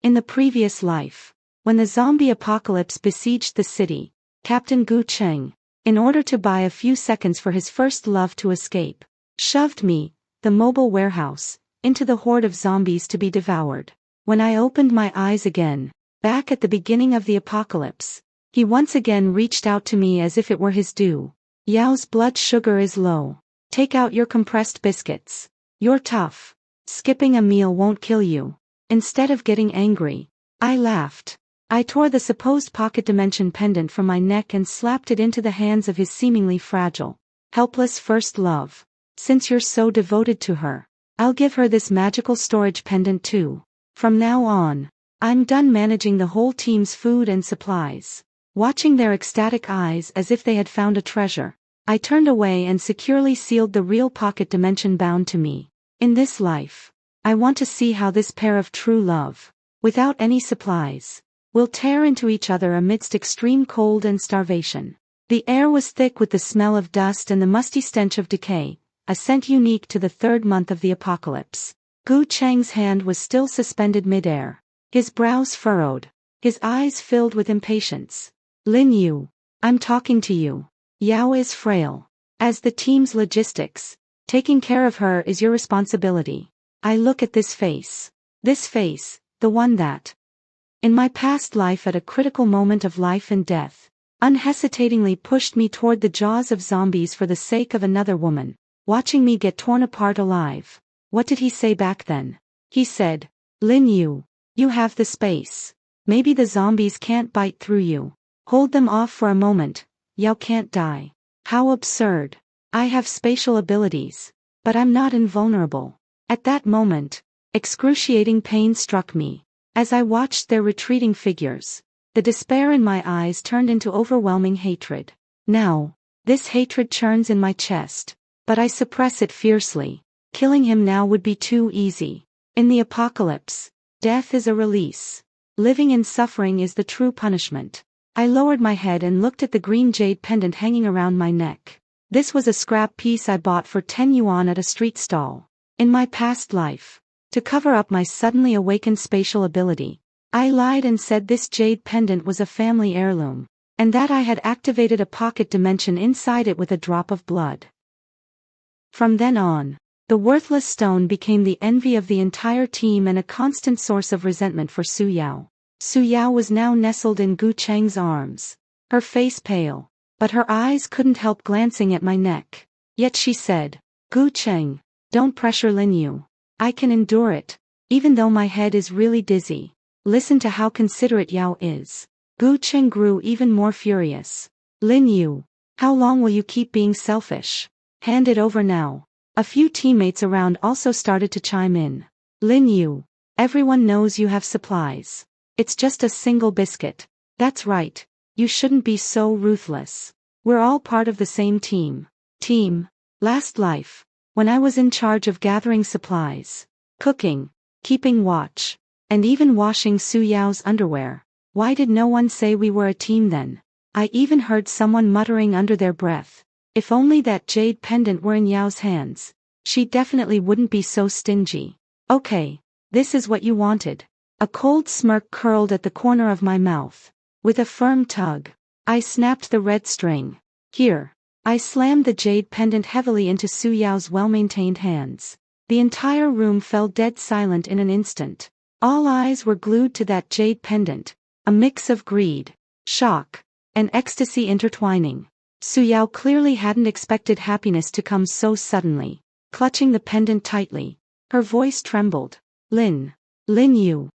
In the previous life, when the zombie apocalypse besieged the city, Captain Gu Cheng, in order to buy a few seconds for his first love to escape, shoved me, the mobile warehouse, into the horde of zombies to be devoured. When I opened my eyes again, back at the beginning of the apocalypse, he once again reached out to me as if it were his due. Yao's blood sugar is low. Take out your compressed biscuits. You're tough. Skipping a meal won't kill you. Instead of getting angry, I laughed. I tore the supposed pocket dimension pendant from my neck and slapped it into the hands of his seemingly fragile, helpless first love. Since you're so devoted to her, I'll give her this magical storage pendant too. From now on, I'm done managing the whole team's food and supplies. Watching their ecstatic eyes as if they had found a treasure, I turned away and securely sealed the real pocket dimension bound to me. In this life, I want to see how this pair of true love, without any supplies, will tear into each other amidst extreme cold and starvation. The air was thick with the smell of dust and the musty stench of decay, a scent unique to the third month of the apocalypse. Gu Cheng's hand was still suspended mid-air, his brows furrowed, his eyes filled with impatience. Lin Yu, I'm talking to you. Yao is frail. As the team's logistics, taking care of her is your responsibility. I look at this face. This face, the one that, in my past life at a critical moment of life and death, unhesitatingly pushed me toward the jaws of zombies for the sake of another woman, watching me get torn apart alive. What did he say back then? He said, Lin Yu, you have the space. Maybe the zombies can't bite through you. Hold them off for a moment. Yao can't die. How absurd. I have spatial abilities, but I'm not invulnerable. At that moment, excruciating pain struck me. As I watched their retreating figures, the despair in my eyes turned into overwhelming hatred. Now, this hatred churns in my chest, but I suppress it fiercely. Killing him now would be too easy. In the apocalypse, death is a release. Living in suffering is the true punishment. I lowered my head and looked at the green jade pendant hanging around my neck. This was a scrap piece I bought for 10 yuan at a street stall. In my past life, to cover up my suddenly awakened spatial ability, I lied and said this jade pendant was a family heirloom, and that I had activated a pocket dimension inside it with a drop of blood. From then on, the worthless stone became the envy of the entire team and a constant source of resentment for Su Yao. Su Yao was now nestled in Gu Cheng's arms, her face pale, but her eyes couldn't help glancing at my neck. Yet she said, Gu Cheng, don't pressure Lin Yu. I can endure it, even though my head is really dizzy. Listen to how considerate Yao is. Gu Cheng grew even more furious. Lin Yu, how long will you keep being selfish? Hand it over now. A few teammates around also started to chime in. Lin Yu, everyone knows you have supplies. It's just a single biscuit. That's right. You shouldn't be so ruthless. We're all part of the same team. Last life, when I was in charge of gathering supplies, cooking, keeping watch, and even washing Su Yao's underwear, why did no one say we were a team then? I even heard someone muttering under their breath, if only that jade pendant were in Yao's hands, she definitely wouldn't be so stingy. Okay, this is what you wanted. A cold smirk curled at the corner of my mouth. With a firm tug, I snapped the red string. Here. I slammed the jade pendant heavily into Su Yao's well-maintained hands. The entire room fell dead silent in an instant. All eyes were glued to that jade pendant, a mix of greed, shock, and ecstasy intertwining. Su Yao clearly hadn't expected happiness to come so suddenly. Clutching the pendant tightly, her voice trembled. Lin Yu.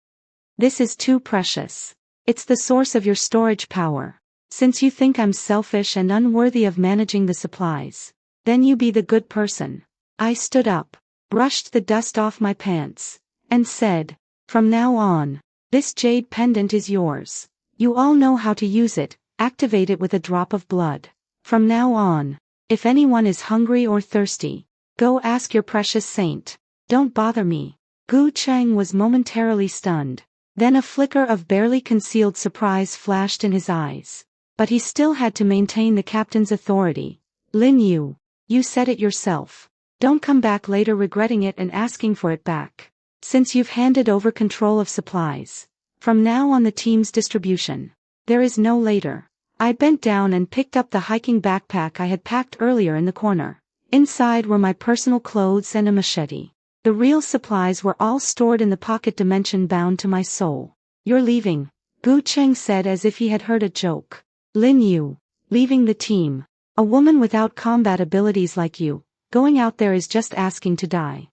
This is too precious. It's the source of your storage power. Since you think I'm selfish and unworthy of managing the supplies, then you be the good person. I stood up, brushed the dust off my pants, and said, from now on, this jade pendant is yours. You all know how to use it, activate it with a drop of blood. From now on, if anyone is hungry or thirsty, go ask your precious saint. Don't bother me. Gu Cheng was momentarily stunned. Then a flicker of barely concealed surprise flashed in his eyes. But he still had to maintain the captain's authority. Lin Yu, you said it yourself. Don't come back later regretting it and asking for it back. Since you've handed over control of supplies, From now on the team's distribution. There is no later. I bent down and picked up the hiking backpack I had packed earlier in the corner. Inside were my personal clothes and a machete. The real supplies were all stored in the pocket dimension bound to my soul. You're leaving, Gu Cheng said as if he had heard a joke. Lin Yu. Leaving the team. A woman without combat abilities like you, going out there is just asking to die.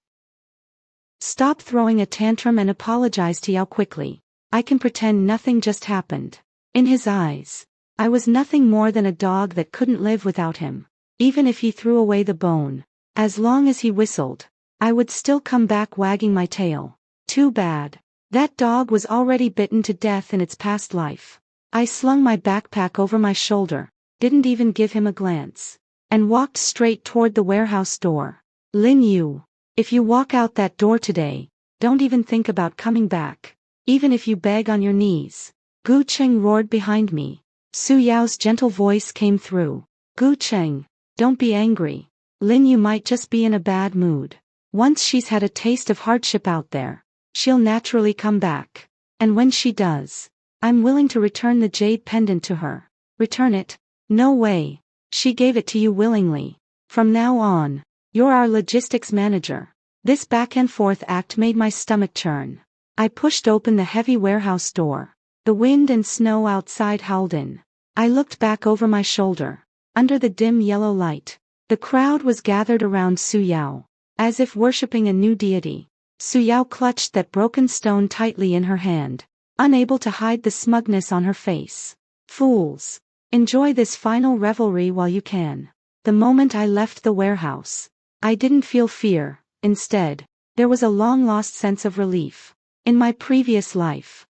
Stop throwing a tantrum and apologize to Yao quickly. I can pretend nothing just happened. In his eyes, I was nothing more than a dog that couldn't live without him. Even if he threw away the bone, as long as he whistled, I would still come back wagging my tail. Too bad. That dog was already bitten to death in its past life. I slung my backpack over my shoulder, didn't even give him a glance, and walked straight toward the warehouse door. Lin Yu, if you walk out that door today, don't even think about coming back. Even if you beg on your knees. Gu Cheng roared behind me. Su Yao's gentle voice came through. Gu Cheng, don't be angry. Lin Yu might just be in a bad mood. Once she's had a taste of hardship out there, she'll naturally come back. And when she does, I'm willing to return the jade pendant to her. Return it? No way. She gave it to you willingly. From now on, you're our logistics manager. This back and forth act made my stomach churn. I pushed open the heavy warehouse door. The wind and snow outside howled in. I looked back over my shoulder. Under the dim yellow light, the crowd was gathered around Su Yao, as if worshipping a new deity. Su Yao clutched that broken stone tightly in her hand, unable to hide the smugness on her face. Fools! Enjoy this final revelry while you can. The moment I left the warehouse, I didn't feel fear. Instead, there was a long-lost sense of relief. In my previous life,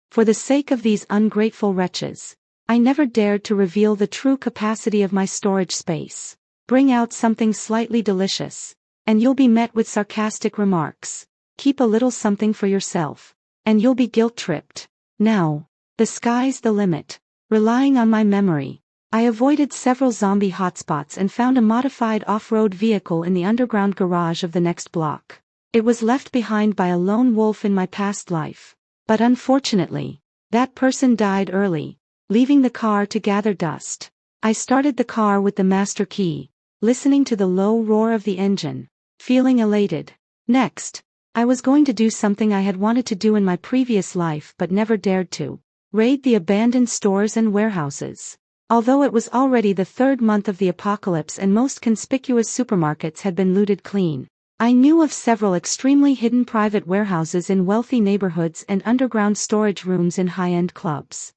for the sake of these ungrateful wretches, I never dared to reveal the true capacity of my storage space. Bring out something slightly delicious, and you'll be met with sarcastic remarks. Keep a little something for yourself, and you'll be guilt-tripped. Now, the sky's the limit. Relying on my memory, I avoided several zombie hotspots and found a modified off-road vehicle in the underground garage of the next block. It was left behind by a lone wolf in my past life. But unfortunately, that person died early, leaving the car to gather dust. I started the car with the master key, listening to the low roar of the engine, feeling elated. Next, I was going to do something I had wanted to do in my previous life but never dared to. Raid the abandoned stores and warehouses. Although it was already the third month of the apocalypse and most conspicuous supermarkets had been looted clean, I knew of several extremely hidden private warehouses in wealthy neighborhoods and underground storage rooms in high-end clubs.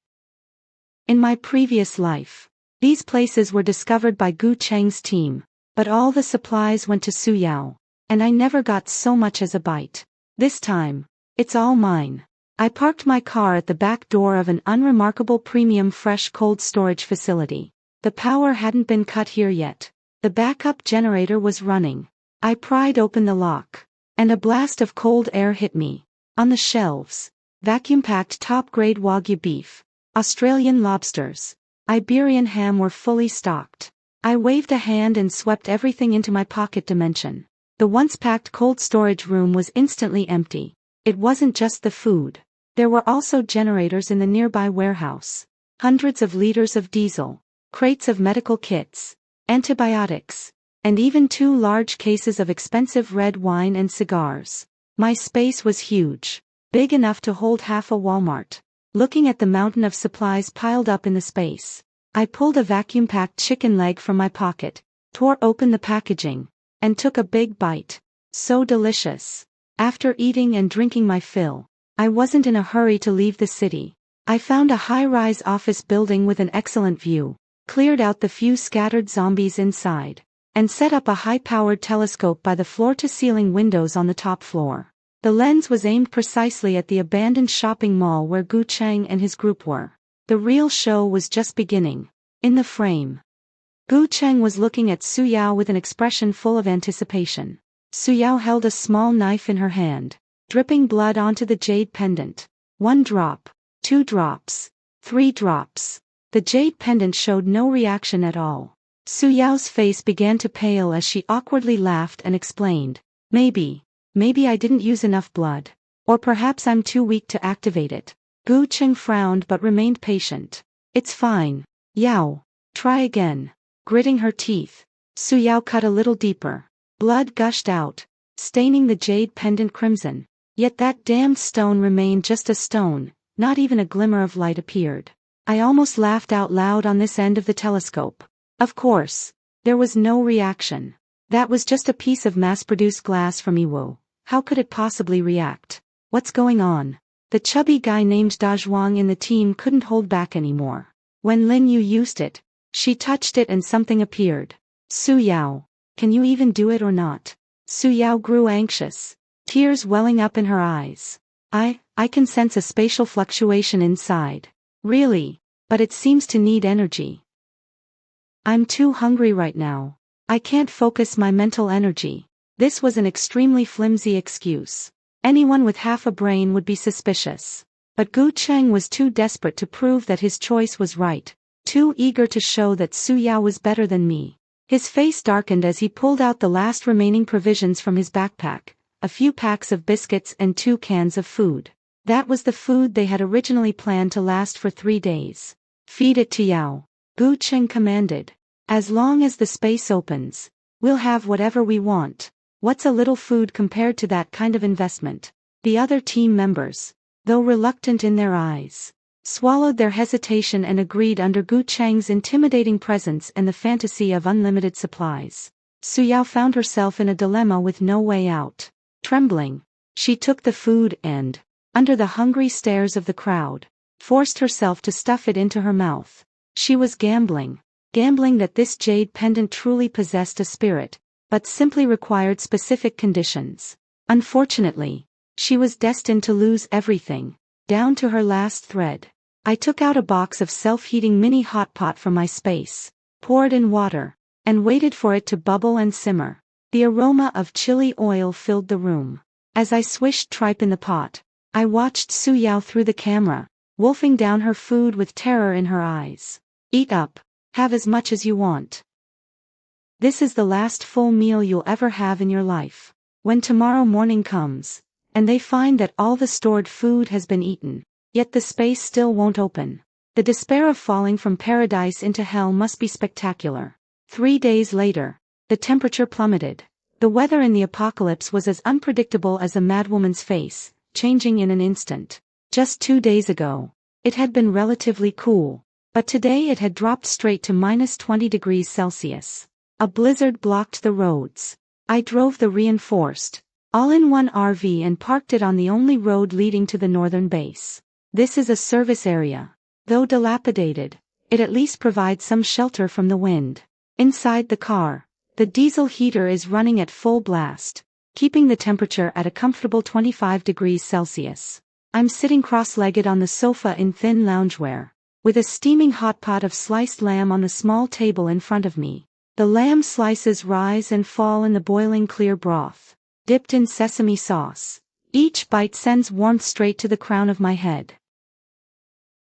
In my previous life, these places were discovered by Gu Cheng's team, but all the supplies went to Su Yao, and I never got so much as a bite. This time, it's all mine. I parked my car at the back door of an unremarkable premium fresh cold storage facility. The power hadn't been cut here yet. The backup generator was running. I pried open the lock, and a blast of cold air hit me. On the shelves, vacuum-packed top-grade Wagyu beef, Australian lobsters, Iberian ham were fully stocked. I waved a hand and swept everything into my pocket dimension. The once-packed cold storage room was instantly empty. It wasn't just the food. There were also generators in the nearby warehouse. Hundreds of liters of diesel, crates of medical kits, antibiotics, and even 2 large cases of expensive red wine and cigars. My space was huge, big enough to hold half a Walmart. Looking at the mountain of supplies piled up in the space, I pulled a vacuum-packed chicken leg from my pocket, tore open the packaging, and took a big bite. So delicious. After eating and drinking my fill, I wasn't in a hurry to leave the city. I found a high-rise office building with an excellent view, cleared out the few scattered zombies inside, and set up a high-powered telescope by the floor-to-ceiling windows on the top floor. The lens was aimed precisely at the abandoned shopping mall where Gu Cheng and his group were. The real show was just beginning. In the frame, Gu Cheng was looking at Su Yao with an expression full of anticipation. Su Yao held a small knife in her hand, dripping blood onto the jade pendant. 1 drop, 2 drops, 3 drops. The jade pendant showed no reaction at all. Su Yao's face began to pale as she awkwardly laughed and explained, Maybe I didn't use enough blood. Or perhaps I'm too weak to activate it. Gu Cheng frowned but remained patient. It's fine. Yao. Try again. Gritting her teeth, Su Yao cut a little deeper. Blood gushed out, staining the jade pendant crimson. Yet that damned stone remained just a stone, not even a glimmer of light appeared. I almost laughed out loud on this end of the telescope. Of course, there was no reaction. That was just a piece of mass-produced glass from Iwo. How could it possibly react? What's going on? The chubby guy named Da Zhuang in the team couldn't hold back anymore. When Lin Yu used it, she touched it and something appeared. Su Yao, can you even do it or not? Su Yao grew anxious, tears welling up in her eyes. I can sense a spatial fluctuation inside. Really? But it seems to need energy. I'm too hungry right now. I can't focus my mental energy. This was an extremely flimsy excuse. Anyone with half a brain would be suspicious. But Gu Cheng was too desperate to prove that his choice was right, too eager to show that Su Yao was better than me. His face darkened as he pulled out the last remaining provisions from his backpack, a few packs of biscuits and 2 cans of food. That was the food they had originally planned to last for 3 days. Feed it to Yao, Gu Cheng commanded. As long as the space opens, we'll have whatever we want. What's a little food compared to that kind of investment? The other team members, though reluctant in their eyes, swallowed their hesitation and agreed under Gu Cheng's intimidating presence and the fantasy of unlimited supplies. Su Yao found herself in a dilemma with no way out. Trembling, she took the food and, under the hungry stares of the crowd, forced herself to stuff it into her mouth. She was gambling that this jade pendant truly possessed a spirit, but simply required specific conditions. Unfortunately, she was destined to lose everything, down to her last thread. I took out a box of self-heating mini hot pot from my space, poured in water, and waited for it to bubble and simmer. The aroma of chili oil filled the room. As I swished tripe in the pot, I watched Su Yao through the camera, wolfing down her food with terror in her eyes. Eat up. Have as much as you want. This is the last full meal you'll ever have in your life. When tomorrow morning comes, and they find that all the stored food has been eaten, yet the space still won't open, the despair of falling from paradise into hell must be spectacular. 3 days later, the temperature plummeted. The weather in the apocalypse was as unpredictable as a madwoman's face, changing in an instant. Just 2 days ago, it had been relatively cool, but today it had dropped straight to -20 degrees Celsius. A blizzard blocked the roads. I drove the reinforced, all-in-one RV and parked it on the only road leading to the northern base. This is a service area. Though dilapidated, it at least provides some shelter from the wind. Inside the car, the diesel heater is running at full blast, keeping the temperature at a comfortable 25 degrees Celsius. I'm sitting cross-legged on the sofa in thin loungewear, with a steaming hot pot of sliced lamb on the small table in front of me. The lamb slices rise and fall in the boiling clear broth, dipped in sesame sauce. Each bite sends warmth straight to the crown of my head.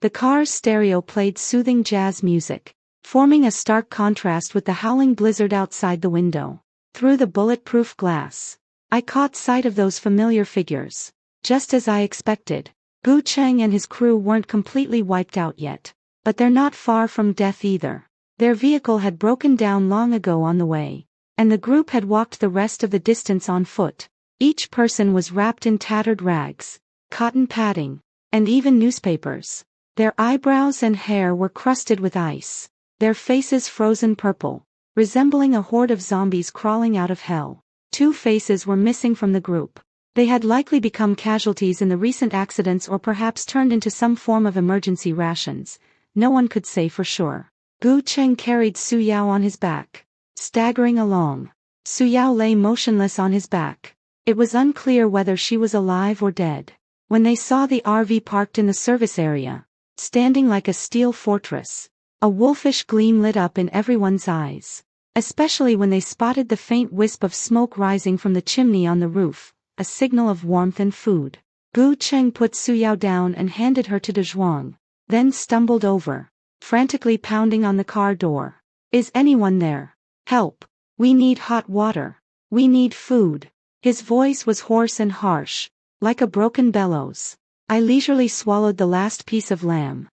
The car's stereo played soothing jazz music, forming a stark contrast with the howling blizzard outside the window. Through the bulletproof glass, I caught sight of those familiar figures. Just as I expected, Gu Cheng and his crew weren't completely wiped out yet, but they're not far from death either. Their vehicle had broken down long ago on the way, and the group had walked the rest of the distance on foot. Each person was wrapped in tattered rags, cotton padding, and even newspapers. Their eyebrows and hair were crusted with ice, their faces frozen purple, resembling a horde of zombies crawling out of hell. 2 faces were missing from the group. They had likely become casualties in the recent accidents or perhaps turned into some form of emergency rations. No one could say for sure. Gu Cheng carried Su Yao on his back, staggering along. Su Yao lay motionless on his back. It was unclear whether she was alive or dead. When they saw the RV parked in the service area, standing like a steel fortress, a wolfish gleam lit up in everyone's eyes, especially when they spotted the faint wisp of smoke rising from the chimney on the roof, a signal of warmth and food. Gu Cheng put Su Yao down and handed her to De Zhuang, then stumbled over, frantically pounding on the car door. Is anyone there? Help! We need hot water. We need food. His voice was hoarse and harsh, like a broken bellows. I leisurely swallowed the last piece of lamb,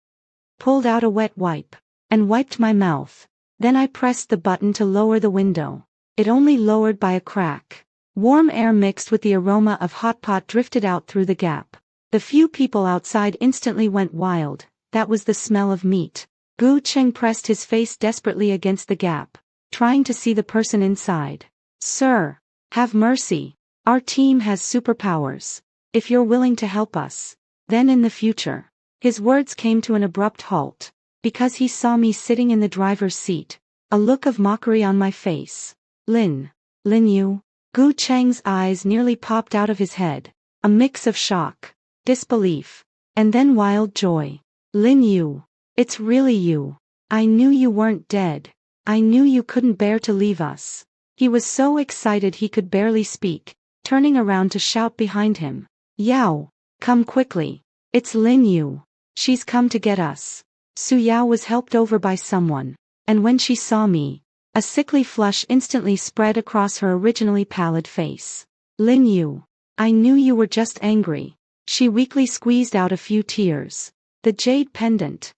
pulled out a wet wipe, and wiped my mouth. Then I pressed the button to lower the window. It only lowered by a crack. Warm air mixed with the aroma of hot pot drifted out through the gap. The few people outside instantly went wild. That was the smell of meat. Gu Cheng pressed his face desperately against the gap, trying to see the person inside. Sir, have mercy. Our team has superpowers. If you're willing to help us, then in the future. His words came to an abrupt halt, because he saw me sitting in the driver's seat, a look of mockery on my face. Lin Yu? Gu Cheng's eyes nearly popped out of his head, a mix of shock, disbelief, and then wild joy. Lin Yu, it's really you. I knew you weren't dead. I knew you couldn't bear to leave us. He was so excited he could barely speak, turning around to shout behind him. Yao, come quickly. It's Lin Yu. She's come to get us. Su Yao was helped over by someone, and when she saw me, a sickly flush instantly spread across her originally pallid face. Lin Yu, I knew you were just angry. She weakly squeezed out a few tears. The jade pendant.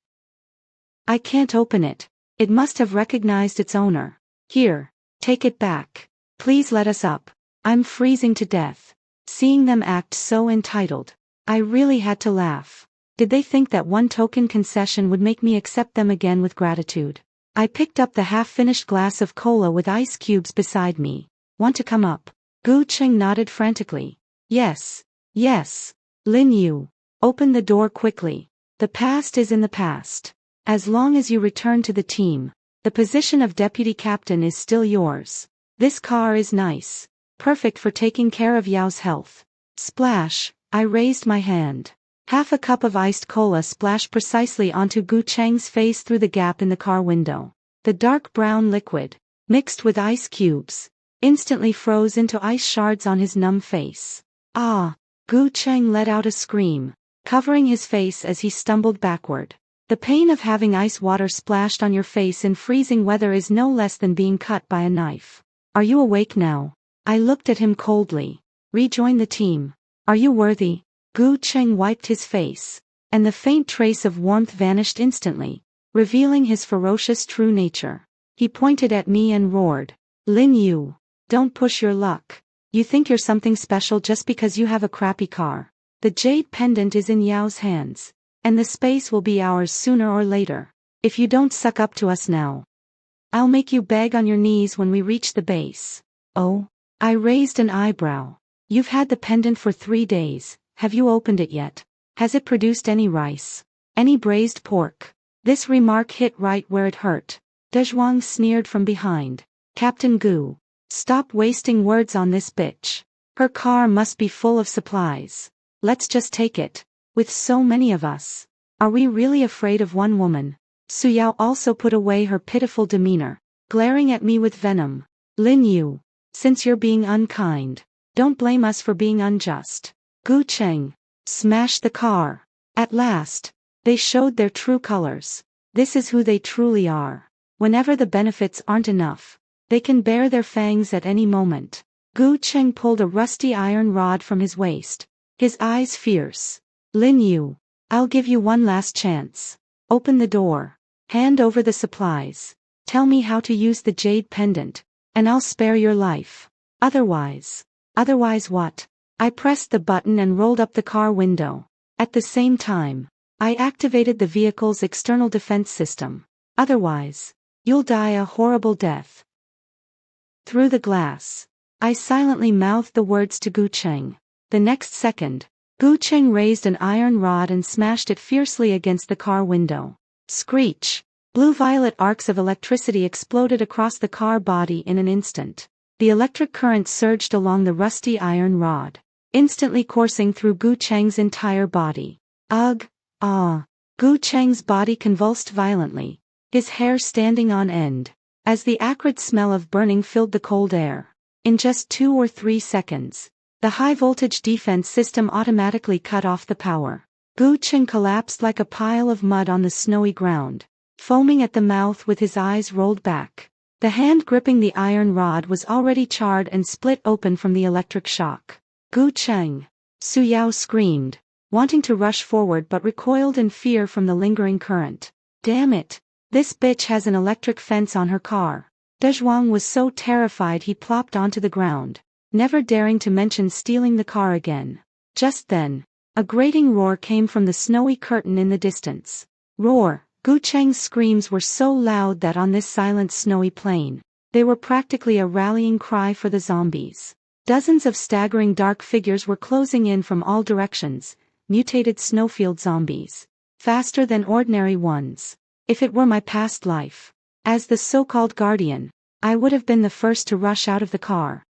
I can't open it. It must have recognized its owner. Here, take it back. Please let us up. I'm freezing to death. Seeing them act so entitled, I really had to laugh. Did they think that one token concession would make me accept them again with gratitude? I picked up the half-finished glass of cola with ice cubes beside me. Want to come up? Gu Cheng nodded frantically. Yes. Yes. Lin Yu, open the door quickly. The past is in the past. As long as you return to the team, the position of deputy captain is still yours. This car is nice. Perfect for taking care of Yao's health. Splash, I raised my hand. Half a cup of iced cola splashed precisely onto Gu Cheng's face through the gap in the car window. The dark brown liquid, mixed with ice cubes, instantly froze into ice shards on his numb face. Ah! Gu Cheng let out a scream, covering his face as he stumbled backward. The pain of having ice water splashed on your face in freezing weather is no less than being cut by a knife. Are you awake now? I looked at him coldly. Rejoin the team. Are you worthy? Gu Cheng wiped his face, and the faint trace of warmth vanished instantly, revealing his ferocious true nature. He pointed at me and roared. Lin Yu, don't push your luck. You think you're something special just because you have a crappy car. The jade pendant is in Yao's hands, and the space will be ours sooner or later. If you don't suck up to us now, I'll make you beg on your knees when we reach the base. Oh? I raised an eyebrow. You've had the pendant for 3 days. Have you opened it yet? Has it produced any rice? Any braised pork? This remark hit right where it hurt. Dezhuang sneered from behind. Captain Gu, stop wasting words on this bitch. Her car must be full of supplies. Let's just take it. With so many of us, are we really afraid of one woman? Su Yao also put away her pitiful demeanor, glaring at me with venom. Lin Yu, since you're being unkind, don't blame us for being unjust. Gu Cheng, smash the car. At last, they showed their true colors. This is who they truly are. Whenever the benefits aren't enough, they can bare their fangs at any moment. Gu Cheng pulled a rusty iron rod from his waist, his eyes fierce. Lin Yu, I'll give you one last chance. Open the door. Hand over the supplies. Tell me how to use the jade pendant, and I'll spare your life. Otherwise what? I pressed the button and rolled up the car window. At the same time, I activated the vehicle's external defense system. Otherwise, you'll die a horrible death. Through the glass, I silently mouthed the words to Gu Cheng. The next second, Gu Cheng raised an iron rod and smashed it fiercely against the car window. Screech! Blue-violet arcs of electricity exploded across the car body in an instant. The electric current surged along the rusty iron rod, instantly coursing through Gu Cheng's entire body. Ugh! Ah! Gu Cheng's body convulsed violently, his hair standing on end, as the acrid smell of burning filled the cold air. In just 2 or 3 seconds, the high-voltage defense system automatically cut off the power. Gu Cheng collapsed like a pile of mud on the snowy ground, foaming at the mouth with his eyes rolled back. The hand gripping the iron rod was already charred and split open from the electric shock. Gu Cheng! Su Yao screamed. wanting to rush forward but recoiled in fear from the lingering current. Damn it! This bitch has an electric fence on her car. Dezhuang was so terrified he plopped onto the ground, never daring to mention stealing the car again. Just then, a grating roar came from the snowy curtain in the distance. Roar! Gu Cheng's screams were so loud that on this silent snowy plain, they were practically a rallying cry for the zombies. Dozens of staggering dark figures were closing in from all directions, mutated snowfield zombies. Faster than ordinary ones. If it were my past life, as the so-called guardian, I would have been the first to rush out of the car,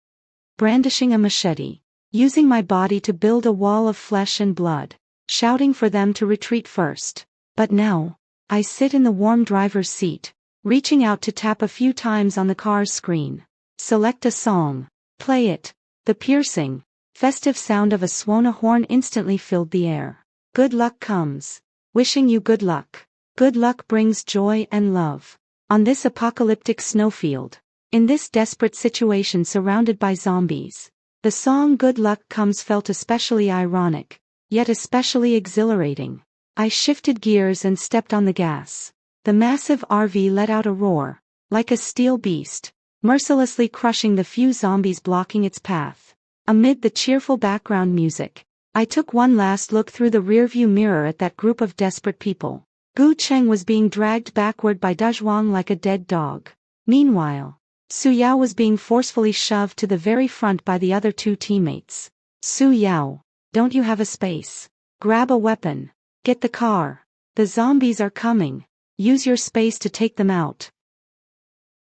brandishing a machete, using my body to build a wall of flesh and blood, shouting for them to retreat first. But now, I sit in the warm driver's seat, reaching out to tap a few times on the car's screen. Select a song. Play it. The piercing, festive sound of a Swana horn instantly filled the air. Good luck comes. Wishing you good luck. Good luck brings joy and love. On this apocalyptic snowfield, in this desperate situation surrounded by zombies, the song Good Luck Comes felt especially ironic, yet especially exhilarating. I shifted gears and stepped on the gas. The massive RV let out a roar, like a steel beast, mercilessly crushing the few zombies blocking its path. Amid the cheerful background music, I took one last look through the rearview mirror at that group of desperate people. Gu Cheng was being dragged backward by Dezhuang like a dead dog. Meanwhile, Su Yao was being forcefully shoved to the very front by the other two teammates. Su Yao, don't you have a space? Grab a weapon. Get the car. The zombies are coming. Use your space to take them out.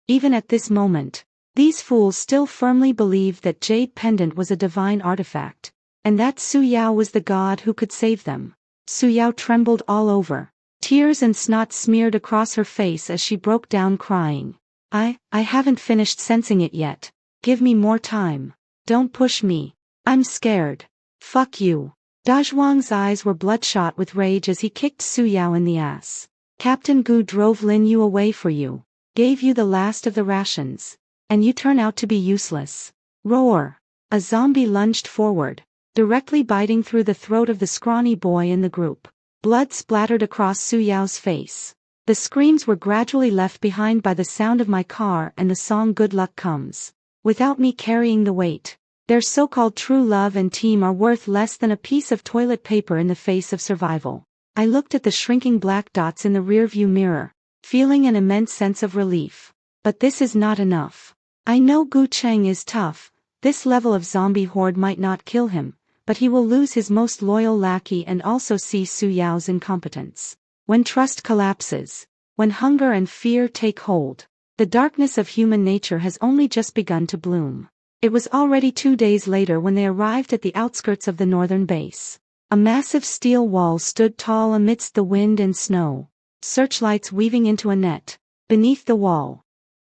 Even at this moment, these fools still firmly believed that Jade Pendant was a divine artifact, and that Su Yao was the god who could save them. Su Yao trembled all over. Tears and snot smeared across her face as she broke down crying. I haven't finished sensing it yet. Give me more time. Don't push me. I'm scared. Fuck you. Dezhuang's eyes were bloodshot with rage as he kicked Su Yao in the ass. Captain Gu drove Lin Yu away for you, gave you the last of the rations, and you turn out to be useless. Roar! A zombie lunged forward, directly biting through the throat of the scrawny boy in the group. Blood splattered across Su Yao's face. The screams were gradually left behind by the sound of my car and the song Good Luck Comes. Without me carrying the weight, their so-called true love and team are worth less than a piece of toilet paper in the face of survival. I looked at the shrinking black dots in the rearview mirror, feeling an immense sense of relief. But this is not enough. I know Gu Cheng is tough. This level of zombie horde might not kill him, but he will lose his most loyal lackey and also see Su Yao's incompetence. When trust collapses, when hunger and fear take hold, the darkness of human nature has only just begun to bloom. It was already 2 days later when they arrived at the outskirts of the northern base. A massive steel wall stood tall amidst the wind and snow, searchlights weaving into a net. Beneath the wall,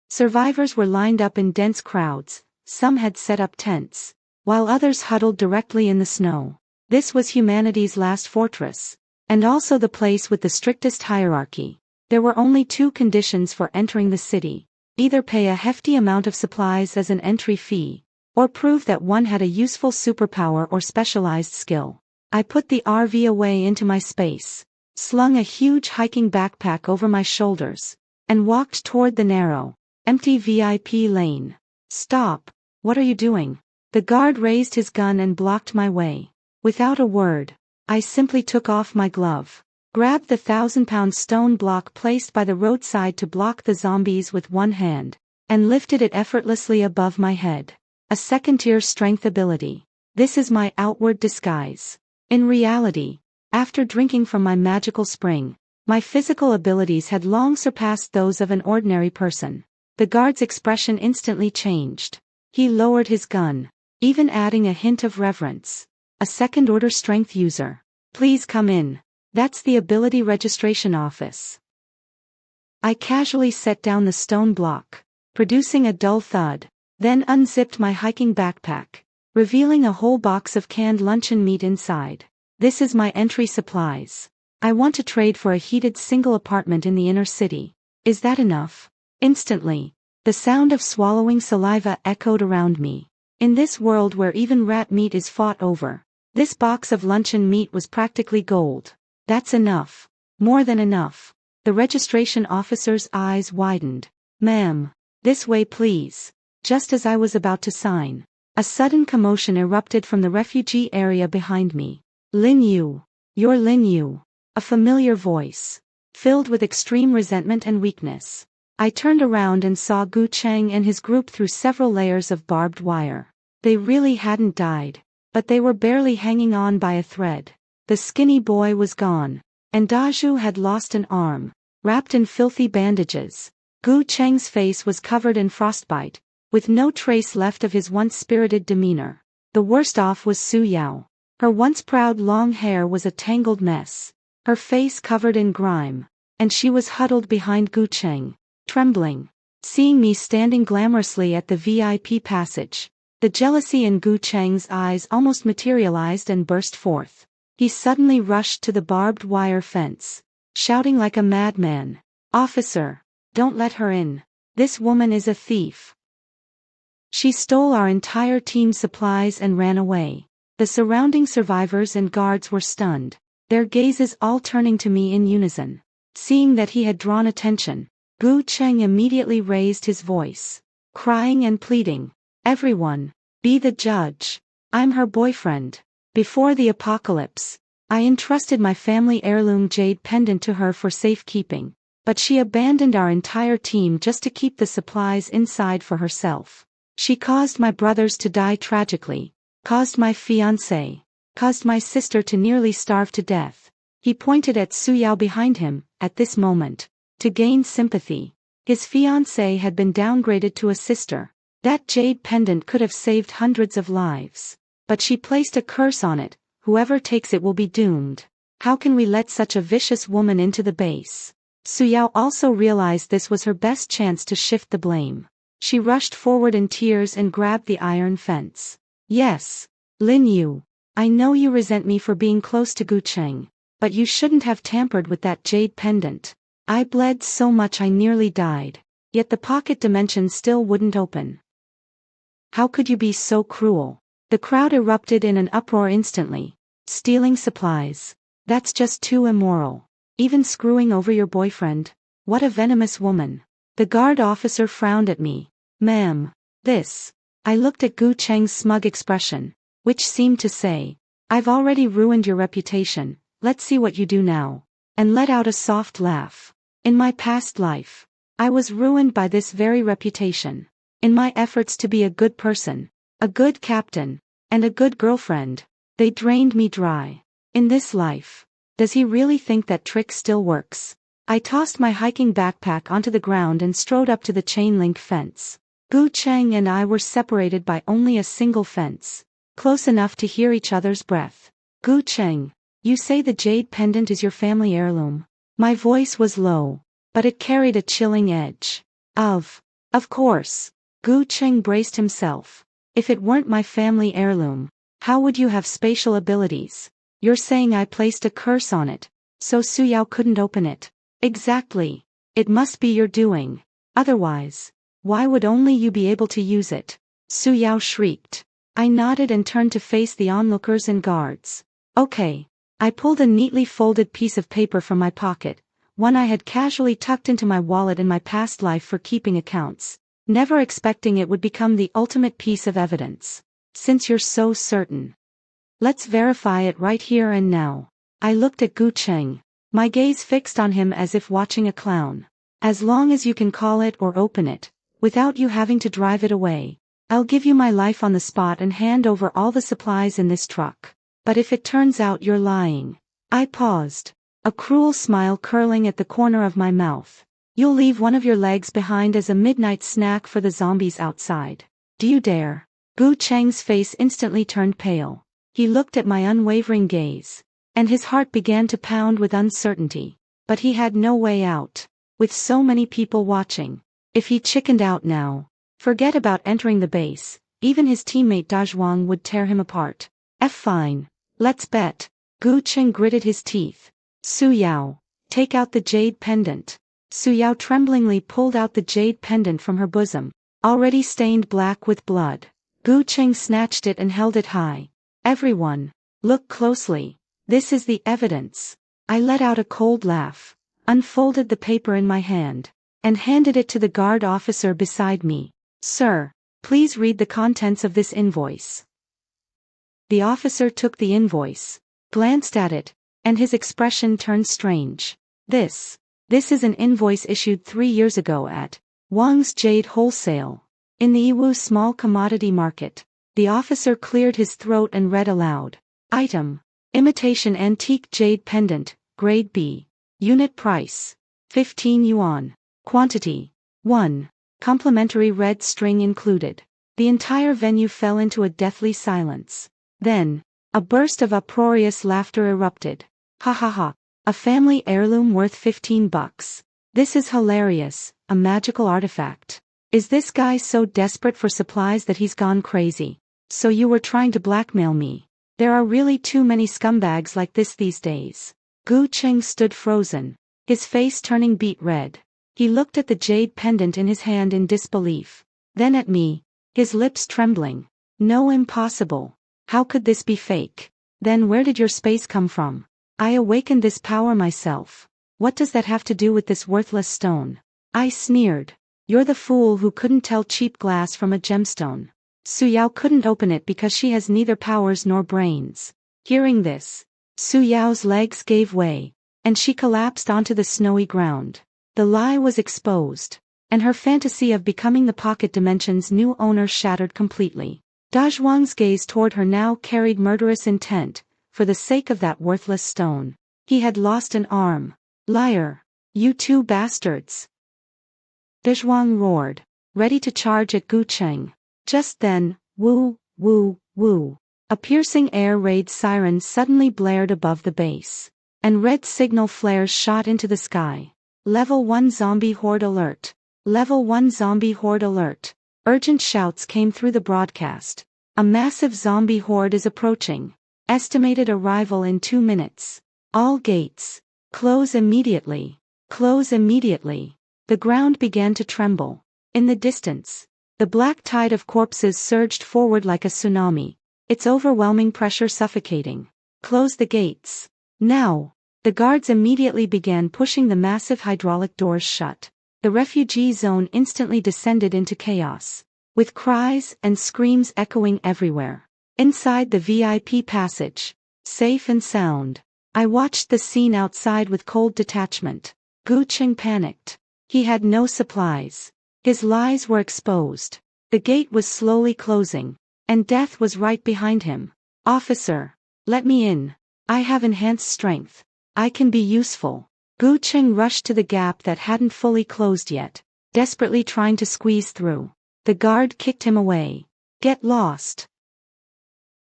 survivors were lined up in dense crowds. Some had set up tents, while others huddled directly in the snow. This was humanity's last fortress, and also the place with the strictest hierarchy. There were only 2 conditions for entering the city: either pay a hefty amount of supplies as an entry fee, or prove that one had a useful superpower or specialized skill. I put the RV away into my space, slung a huge hiking backpack over my shoulders, and walked toward the narrow, empty VIP lane. Stop! What are you doing? The guard raised his gun and blocked my way. Without a word, I simply took off my glove, grabbed the 1,000-pound stone block placed by the roadside to block the zombies with one hand, and lifted it effortlessly above my head. A second-tier strength ability. This is my outward disguise. In reality, after drinking from my magical spring, my physical abilities had long surpassed those of an ordinary person. The guard's expression instantly changed. He lowered his gun, even adding a hint of reverence. A second-order strength user. Please come in. That's the ability registration office. I casually set down the stone block, producing a dull thud, then unzipped my hiking backpack, revealing a whole box of canned luncheon meat inside. This is my entry supplies. I want to trade for a heated single apartment in the inner city. Is that enough? Instantly, the sound of swallowing saliva echoed around me. In this world where even rat meat is fought over, This box of luncheon meat was practically gold. That's enough. More than enough. The registration officer's eyes widened. Ma'am. This way please. Just as I was about to sign, a sudden commotion erupted from the refugee area behind me. Lin Yu. You're Lin Yu. A familiar voice. Filled with extreme resentment and weakness. I turned around and saw Gu Cheng and his group through several layers of barbed wire. They really hadn't died, but they were barely hanging on by a thread. The skinny boy was gone, and Daju had lost an arm, wrapped in filthy bandages. Gu Cheng's face was covered in frostbite, with no trace left of his once spirited demeanor. The worst off was Su Yao. Her once proud long hair was a tangled mess, her face covered in grime, and she was huddled behind Gu Cheng, trembling. Seeing me standing glamorously at the VIP passage, the jealousy in Gu Cheng's eyes almost materialized and burst forth. He suddenly rushed to the barbed wire fence, shouting like a madman, "Officer! Don't let her in. This woman is a thief. She stole our entire team's supplies and ran away." The surrounding survivors and guards were stunned, their gazes all turning to me in unison. Seeing that he had drawn attention, Gu Cheng immediately raised his voice, crying and pleading, "Everyone, be the judge. I'm her boyfriend. Before the apocalypse, I entrusted my family heirloom jade pendant to her for safekeeping, but she abandoned our entire team just to keep the supplies inside for herself. She caused my brothers to die tragically, caused my fiancé, caused my sister to nearly starve to death." He pointed at Su Yao behind him, at this moment, to gain sympathy. His fiancé had been downgraded to a sister. That jade pendant could have saved hundreds of lives. But she placed a curse on it. Whoever takes it will be doomed. How can we let such a vicious woman into the base? Su Yao also realized this was her best chance to shift the blame. She rushed forward in tears and grabbed the iron fence. "Yes, Lin Yu. I know you resent me for being close to Gu Cheng, but you shouldn't have tampered with that jade pendant. I bled so much I nearly died, yet the pocket dimension still wouldn't open. How could you be so cruel?" The crowd erupted in an uproar instantly. "Stealing supplies. That's just too immoral. Even screwing over your boyfriend. What a venomous woman." The guard officer frowned at me. "Ma'am, this." I looked at Gu Cheng's smug expression, which seemed to say, "I've already ruined your reputation, let's see what you do now," and let out a soft laugh. In my past life, I was ruined by this very reputation. In my efforts to be a good person, a good captain, and a good girlfriend, they drained me dry. In this life, does he really think that trick still works? I tossed my hiking backpack onto the ground and strode up to the chain-link fence. Gu Cheng and I were separated by only a single fence, close enough to hear each other's breath. "Gu Cheng, you say the jade pendant is your family heirloom?" My voice was low, but it carried a chilling edge. Of course." Gu Cheng braced himself. "If it weren't my family heirloom, how would you have spatial abilities? You're saying I placed a curse on it, so Su Yao couldn't open it?" "Exactly. It must be your doing. Otherwise, why would only you be able to use it?" Su Yao shrieked. I nodded and turned to face the onlookers and guards. "Okay." I pulled a neatly folded piece of paper from my pocket, one I had casually tucked into my wallet in my past life for keeping accounts, never expecting it would become the ultimate piece of evidence. "Since you're so certain, let's verify it right here and now." I looked at Gu Cheng, my gaze fixed on him as if watching a clown. "As long as you can call it or open it, without you having to drive it away, I'll give you my life on the spot and hand over all the supplies in this truck. But if it turns out you're lying..." I paused, a cruel smile curling at the corner of my mouth. "You'll leave one of your legs behind as a midnight snack for the zombies outside. Do you dare?" Gu Cheng's face instantly turned pale. He looked at my unwavering gaze, and his heart began to pound with uncertainty. But he had no way out. With so many people watching, if he chickened out now, forget about entering the base, even his teammate Dazhuang would tear him apart. Fine. Let's bet." Gu Cheng gritted his teeth. "Su Yao, take out the jade pendant." Su Yao tremblingly pulled out the jade pendant from her bosom, already stained black with blood. Gu Cheng snatched it and held it high. "Everyone, Look closely. This is the evidence. I let out a cold laugh, unfolded the paper in my hand, and handed it to the guard officer beside me. Sir, please read the contents of this invoice. The officer took the invoice, glanced at it, and his expression turned strange. This is an invoice issued 3 years ago at Wang's Jade Wholesale, in the Yiwu small commodity market. The officer cleared his throat and read aloud. Item: imitation antique jade pendant, grade B. Unit price: 15 yuan. Quantity: 1. Complimentary red string included. The entire venue fell into a deathly silence. Then, a burst of uproarious laughter erupted. Ha ha ha. A family heirloom worth 15 bucks. This is hilarious, a magical artifact. Is this guy so desperate for supplies that he's gone crazy? So you were trying to blackmail me. There are really too many scumbags like this these days. Gu Cheng stood frozen, his face turning beet red. He looked at the jade pendant in his hand in disbelief, then at me, his lips trembling. No, impossible. How could this be fake? Then where did your space come from? I awakened this power myself. What does that have to do with this worthless stone? I sneered. You're the fool who couldn't tell cheap glass from a gemstone. Su Yao couldn't open it because she has neither powers nor brains. Hearing this, Su Yao's legs gave way, and she collapsed onto the snowy ground. The lie was exposed, and her fantasy of becoming the pocket dimension's new owner shattered completely. Dazhuang's gaze toward her now carried murderous intent. For the sake of that worthless stone, he had lost an arm. Liar! You two bastards! Dazhuang roared, ready to charge at Gu Cheng. Just then, woo, woo, woo. A piercing air raid siren suddenly blared above the base, and red signal flares shot into the sky. Level 1 zombie horde alert. Level 1 zombie horde alert. Urgent shouts came through the broadcast. A massive zombie horde is approaching. Estimated arrival in 2 minutes. All gates. Close immediately. Close immediately. The ground began to tremble. In the distance, the black tide of corpses surged forward like a tsunami, its overwhelming pressure suffocating. Close the gates. Now! The guards immediately began pushing the massive hydraulic doors shut. The refugee zone instantly descended into chaos, with cries and screams echoing everywhere. Inside the VIP passage, safe and sound, I watched the scene outside with cold detachment. Gu Cheng panicked. He had no supplies. His lies were exposed. The gate was slowly closing, and death was right behind him. Officer, let me in. I have enhanced strength. I can be useful. Gu Cheng rushed to the gap that hadn't fully closed yet, desperately trying to squeeze through. The guard kicked him away. Get lost.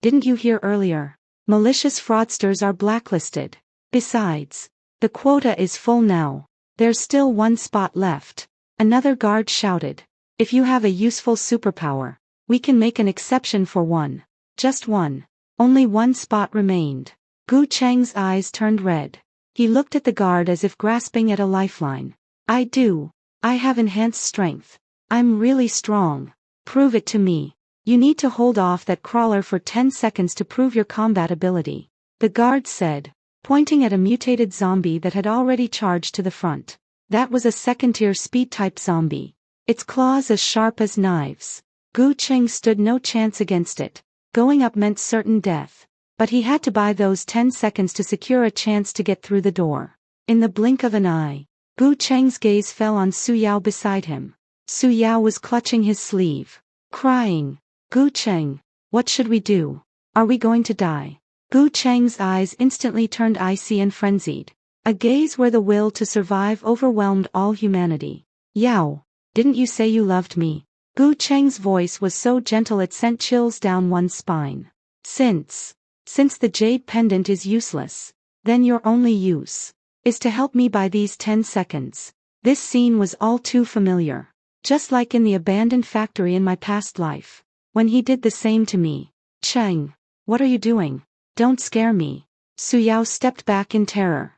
Didn't you hear earlier? Malicious fraudsters are blacklisted. Besides, the quota is full now. There's still 1 spot left. Another guard shouted. If you have a useful superpower, we can make an exception for one. Just one. Only 1 spot remained. Gu Cheng's eyes turned red. He looked at the guard as if grasping at a lifeline. I do. I have enhanced strength. I'm really strong. Prove it to me. You need to hold off that crawler for 10 seconds to prove your combat ability. The guard said, pointing at a mutated zombie that had already charged to the front. That was a second-tier speed-type zombie. Its claws as sharp as knives. Gu Cheng stood no chance against it. Going up meant certain death. But he had to buy those 10 seconds to secure a chance to get through the door. In the blink of an eye, Gu Cheng's gaze fell on Su Yao beside him. Su Yao was clutching his sleeve, crying, Gu Cheng, what should we do? Are we going to die? Gu Cheng's eyes instantly turned icy and frenzied. A gaze where the will to survive overwhelmed all humanity. Yao, didn't you say you loved me? Gu Cheng's voice was so gentle it sent chills down one's spine. Since the jade pendant is useless, then your only use is to help me by these 10 seconds. This scene was all too familiar. Just like in the abandoned factory in my past life. When he did the same to me. Cheng, what are you doing? Don't scare me. Su Yao stepped back in terror.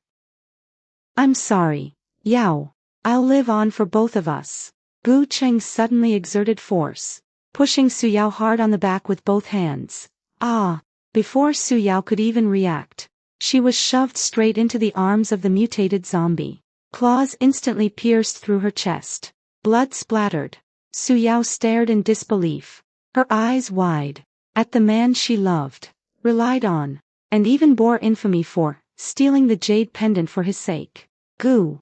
I'm sorry, Yao. I'll live on for both of us. Gu Cheng suddenly exerted force, pushing Su Yao hard on the back with both hands. Ah, Before Su Yao could even react, she was shoved straight into the arms of the mutated zombie. Claws instantly pierced through her chest. Blood splattered. Su Yao stared in disbelief, her eyes wide, at the man she loved, relied on, and even bore infamy for, stealing the jade pendant for his sake. Gu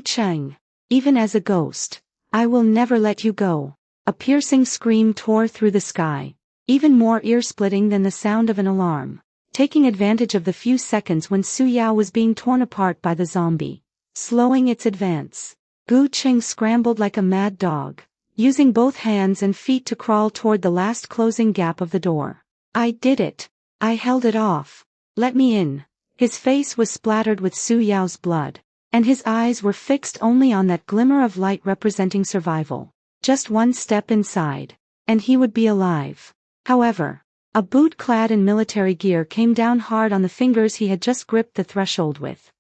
Cheng. Even as a ghost, I will never let you go. A piercing scream tore through the sky, even more ear-splitting than the sound of an alarm. Taking advantage of the few seconds when Su Yao was being torn apart by the zombie, slowing its advance, Gu Cheng scrambled like a mad dog, using both hands and feet to crawl toward the last closing gap of the door. I did it. I held it off. Let me in. His face was splattered with Su Yao's blood, and his eyes were fixed only on that glimmer of light representing survival. Just one step inside, and he would be alive. However, a boot clad in military gear came down hard on the fingers he had just gripped the threshold with.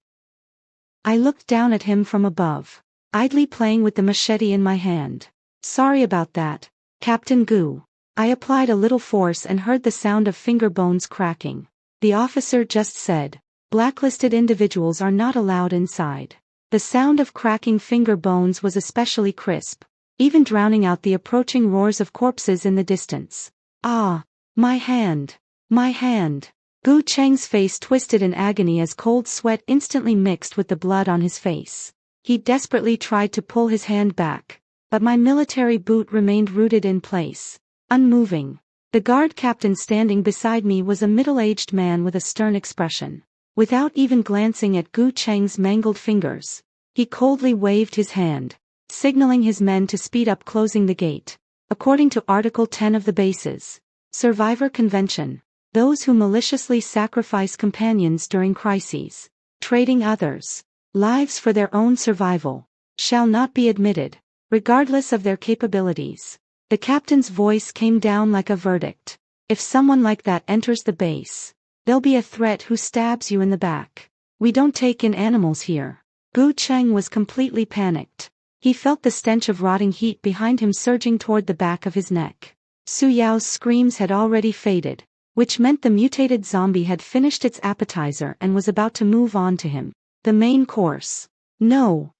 I looked down at him from above, idly playing with the machete in my hand. Sorry about that, Captain Gu. I applied a little force and heard the sound of finger bones cracking. The officer just said, blacklisted individuals are not allowed inside. The sound of cracking finger bones was especially crisp, even drowning out the approaching roars of corpses in the distance. Ah, my hand. My hand. Gu Cheng's face twisted in agony as cold sweat instantly mixed with the blood on his face. He desperately tried to pull his hand back, but my military boot remained rooted in place, unmoving. The guard captain standing beside me was a middle-aged man with a stern expression. Without even glancing at Gu Cheng's mangled fingers, he coldly waved his hand, signaling his men to speed up closing the gate. According to Article 10 of the base's Survivor Convention, those who maliciously sacrifice companions during crises, trading others' lives for their own survival, shall not be admitted, regardless of their capabilities. The captain's voice came down like a verdict. If someone like that enters the base, there'll be a threat who stabs you in the back. We don't take in animals here. Gu Cheng was completely panicked. He felt the stench of rotting heat behind him surging toward the back of his neck. Su Yao's screams had already faded, which meant the mutated zombie had finished its appetizer and was about to move on to him. The main course. No.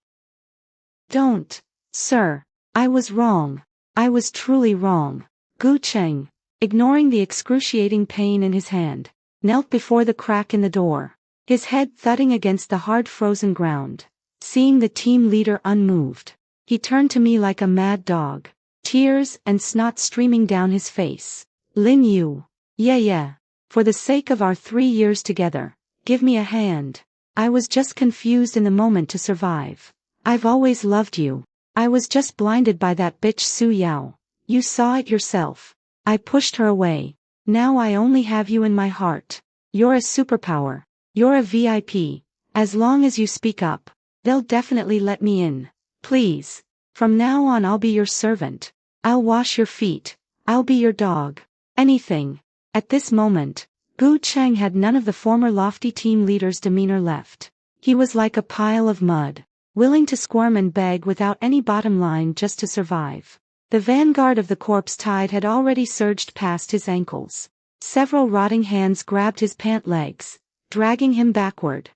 Don't, sir. I was wrong. I was truly wrong. Gu Cheng, ignoring the excruciating pain in his hand, knelt before the crack in the door, his head thudding against the hard frozen ground. Seeing the team leader unmoved, he turned to me like a mad dog, tears and snot streaming down his face. Lin Yu. Yeah. For the sake of our 3 years together, give me a hand. I was just confused in the moment to survive. I've always loved you. I was just blinded by that bitch Su Yao. You saw it yourself. I pushed her away. Now I only have you in my heart. You're a superpower. You're a VIP. As long as you speak up, they'll definitely let me in. Please. From now on I'll be your servant. I'll wash your feet. I'll be your dog. Anything. At this moment, Gu Cheng had none of the former lofty team leader's demeanor left. He was like a pile of mud, willing to squirm and beg without any bottom line just to survive. The vanguard of the corpse tide had already surged past his ankles. Several rotting hands grabbed his pant legs, dragging him backward.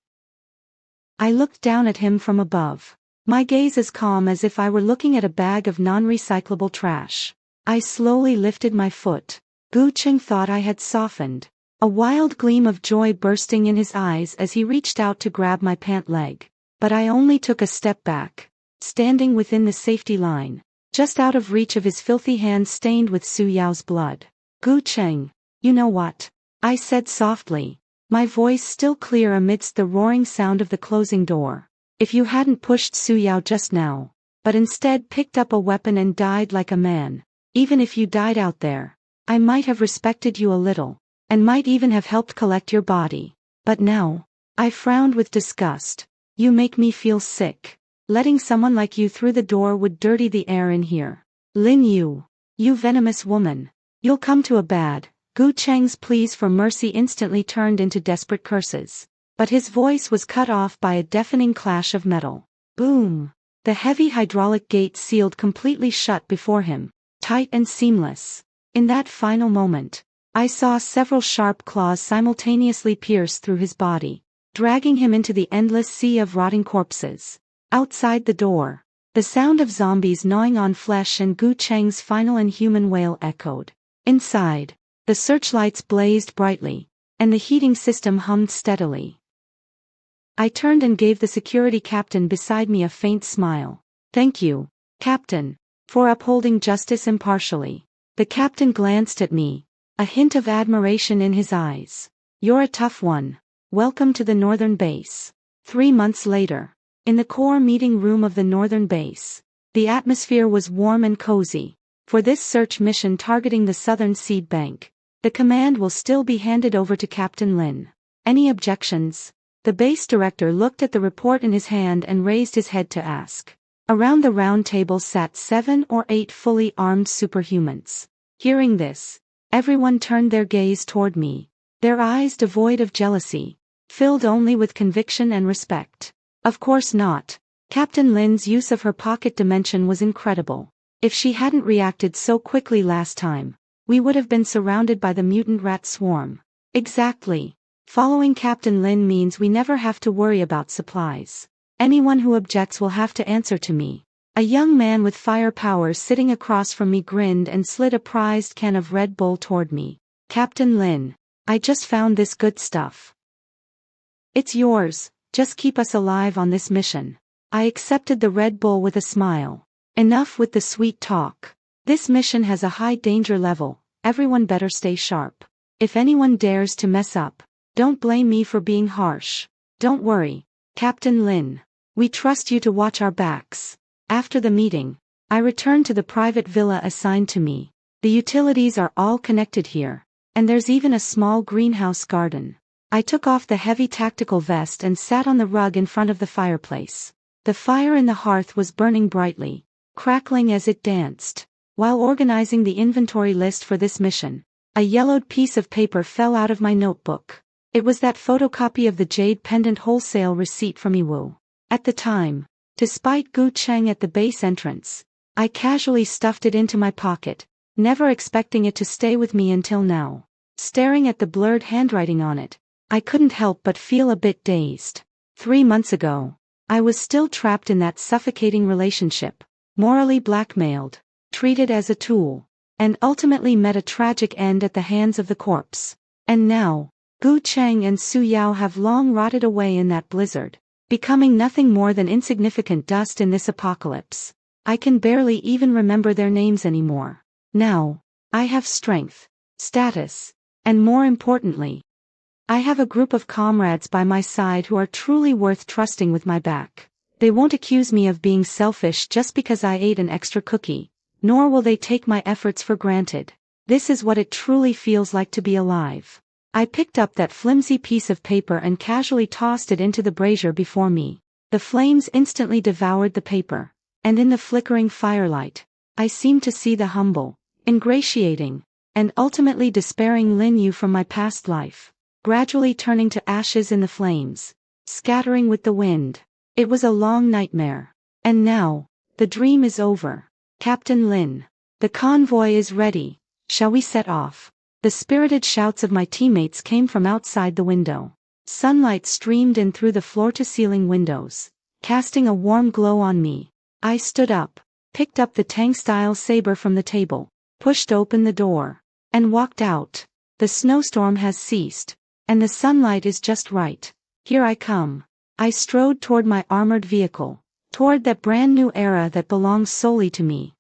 I looked down at him from above, my gaze as calm as if I were looking at a bag of non-recyclable trash. I slowly lifted my foot. Gu Cheng thought I had softened, a wild gleam of joy bursting in his eyes as he reached out to grab my pant leg. But I only took a step back, standing within the safety line, just out of reach of his filthy hands stained with Su Yao's blood. Gu Cheng, you know what? I said softly, my voice still clear amidst the roaring sound of the closing door. If you hadn't pushed Su Yao just now, but instead picked up a weapon and died like a man, even if you died out there, I might have respected you a little, and might even have helped collect your body. But now, I frowned with disgust. You make me feel sick. Letting someone like you through the door would dirty the air in here. Lin Yu. You venomous woman. You'll come to a bad. Gu Cheng's pleas for mercy instantly turned into desperate curses. But his voice was cut off by a deafening clash of metal. Boom. The heavy hydraulic gate sealed completely shut before him, tight and seamless. In that final moment, I saw several sharp claws simultaneously pierce through his body, dragging him into the endless sea of rotting corpses. Outside the door, the sound of zombies gnawing on flesh and Gu Cheng's final inhuman wail echoed. Inside, the searchlights blazed brightly, and the heating system hummed steadily. I turned and gave the security captain beside me a faint smile. "Thank you, Captain, for upholding justice impartially." The captain glanced at me, a hint of admiration in his eyes. "You're a tough one. Welcome to the Northern Base." 3 months later, in the core meeting room of the Northern Base, the atmosphere was warm and cozy. For this search mission targeting the Southern Seed Bank, the command will still be handed over to Captain Lin. Any objections? The base director looked at the report in his hand and raised his head to ask. Around the round table sat 7 or 8 fully armed superhumans. Hearing this, everyone turned their gaze toward me, their eyes devoid of jealousy, filled only with conviction and respect. Of course not. Captain Lin's use of her pocket dimension was incredible. If she hadn't reacted so quickly last time, we would have been surrounded by the mutant rat swarm. Exactly. Following Captain Lin means we never have to worry about supplies. Anyone who objects will have to answer to me. A young man with fire powers sitting across from me grinned and slid a prized can of Red Bull toward me. "Captain Lin, I just found this good stuff. It's yours, just keep us alive on this mission." I accepted the Red Bull with a smile. Enough with the sweet talk. This mission has a high danger level, everyone better stay sharp. If anyone dares to mess up, don't blame me for being harsh. Don't worry, Captain Lin. We trust you to watch our backs. After the meeting, I returned to the private villa assigned to me. The utilities are all connected here, and there's even a small greenhouse garden. I took off the heavy tactical vest and sat on the rug in front of the fireplace. The fire in the hearth was burning brightly, crackling as it danced. While organizing the inventory list for this mission, a yellowed piece of paper fell out of my notebook. It was that photocopy of the jade pendant wholesale receipt from Iwu. At the time, despite Gu Cheng at the base entrance, I casually stuffed it into my pocket, never expecting it to stay with me until now. Staring at the blurred handwriting on it, I couldn't help but feel a bit dazed. 3 months ago, I was still trapped in that suffocating relationship, morally blackmailed, treated as a tool, and ultimately met a tragic end at the hands of the corpse. And now, Gu Cheng and Su Yao have long rotted away in that blizzard, becoming nothing more than insignificant dust in this apocalypse. I can barely even remember their names anymore. Now, I have strength, status, and more importantly, I have a group of comrades by my side who are truly worth trusting with my back. They won't accuse me of being selfish just because I ate an extra cookie, nor will they take my efforts for granted. This is what it truly feels like to be alive. I picked up that flimsy piece of paper and casually tossed it into the brazier before me. The flames instantly devoured the paper, and in the flickering firelight, I seemed to see the humble, ingratiating, and ultimately despairing Lin Yu from my past life, gradually turning to ashes in the flames, scattering with the wind. It was a long nightmare. And now, the dream is over. Captain Lin, the convoy is ready. Shall we set off? The spirited shouts of my teammates came from outside the window. Sunlight streamed in through the floor-to-ceiling windows, casting a warm glow on me. I stood up, picked up the Tang-style saber from the table, pushed open the door, and walked out. The snowstorm has ceased, and the sunlight is just right. Here I come. I strode toward my armored vehicle, toward that brand new era that belongs solely to me.